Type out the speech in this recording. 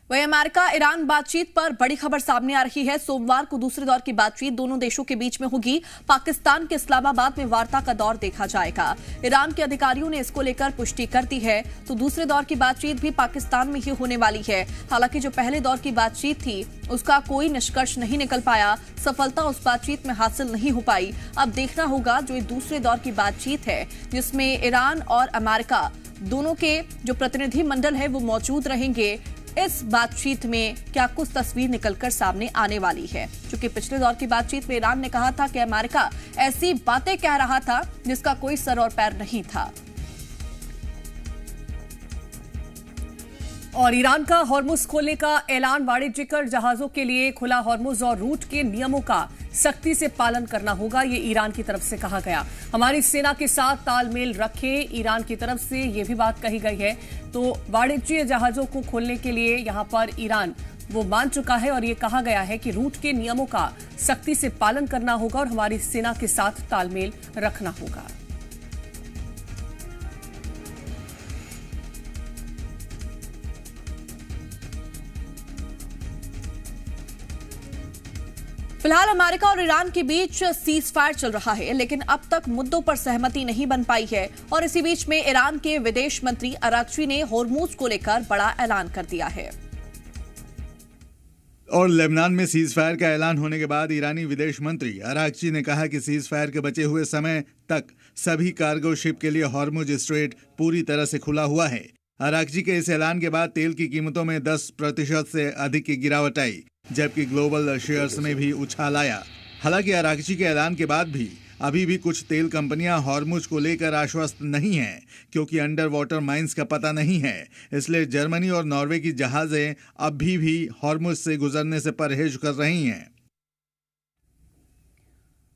वहीं America Iran बातचीत पर बड़ी खबर सामने आ रही है। सोमवार को दूसरे दौर की बातचीत दोनों देशों के बीच में होगी। पाकिस्तान के इस्लामाबाद में वार्ता का दौर देखा जाएगा। ईरान के अधिकारियों ने इसको लेकर पुष्टि कर दी है, तो दूसरे दौर की बातचीत भी पाकिस्तान में ही होने वाली है। हालांकि जो पहले दौर की बातचीत थी उसका कोई निष्कर्ष नहीं निकल पाया, सफलता उस बातचीत में हासिल नहीं हो पाई। अब देखना होगा जो दूसरे दौर की बातचीत है, जिसमें ईरान और अमेरिका दोनों के जो प्रतिनिधि मंडल है वो मौजूद रहेंगे। इस बातचीत में क्या कुछ तस्वीर निकलकर सामने आने वाली है। क्योंकि पिछले दौर की बातचीत में ईरान ने कहा था कि अमेरिका ऐसी बातें कह रहा था जिसका कोई सर और पैर नहीं था। और ईरान का हॉर्मुज खोलने का ऐलान, वाणिज्यिक जहाजों के लिए खुला हॉर्मुज और रूट के नियमों का सख्ती से पालन करना होगा, ये ईरान की तरफ से कहा गया। हमारी सेना के साथ तालमेल रखें, ईरान की तरफ से ये भी बात कही गई है। तो वाणिज्यिक जहाजों को खोलने के लिए यहां पर ईरान वो मान चुका है और ये कहा गया है कि रूट के नियमों का सख्ती से पालन करना होगा और हमारी सेना के साथ तालमेल रखना होगा। फिलहाल अमेरिका और ईरान के बीच सीज फायर चल रहा है, लेकिन अब तक मुद्दों पर सहमति नहीं बन पाई है। और इसी बीच में ईरान के विदेश मंत्री अरागची ने हॉर्मुज को लेकर बड़ा ऐलान कर दिया है। और लेबनान में सीज फायर का ऐलान होने के बाद ईरानी विदेश मंत्री अरागची ने कहा कि सीज फायर के बचे हुए समय तक सभी कार्गो शिप के लिए हॉर्मुज स्ट्रेट पूरी तरह से खुला हुआ है। अरागची के इस ऐलान के बाद तेल की कीमतों में 10% से अधिक की गिरावट आई, जबकि ग्लोबल शेयर्स में भी उछाल आया। हालांकि अरागची के ऐलान के बाद भी अभी भी कुछ तेल कंपनियां हॉर्मुज को लेकर आश्वस्त नहीं हैं, क्योंकि अंडर वाटर माइंस का पता नहीं है। इसलिए जर्मनी और नॉर्वे की जहाजें अभी भी हॉर्मुज से गुजरने से परहेज कर रही हैं।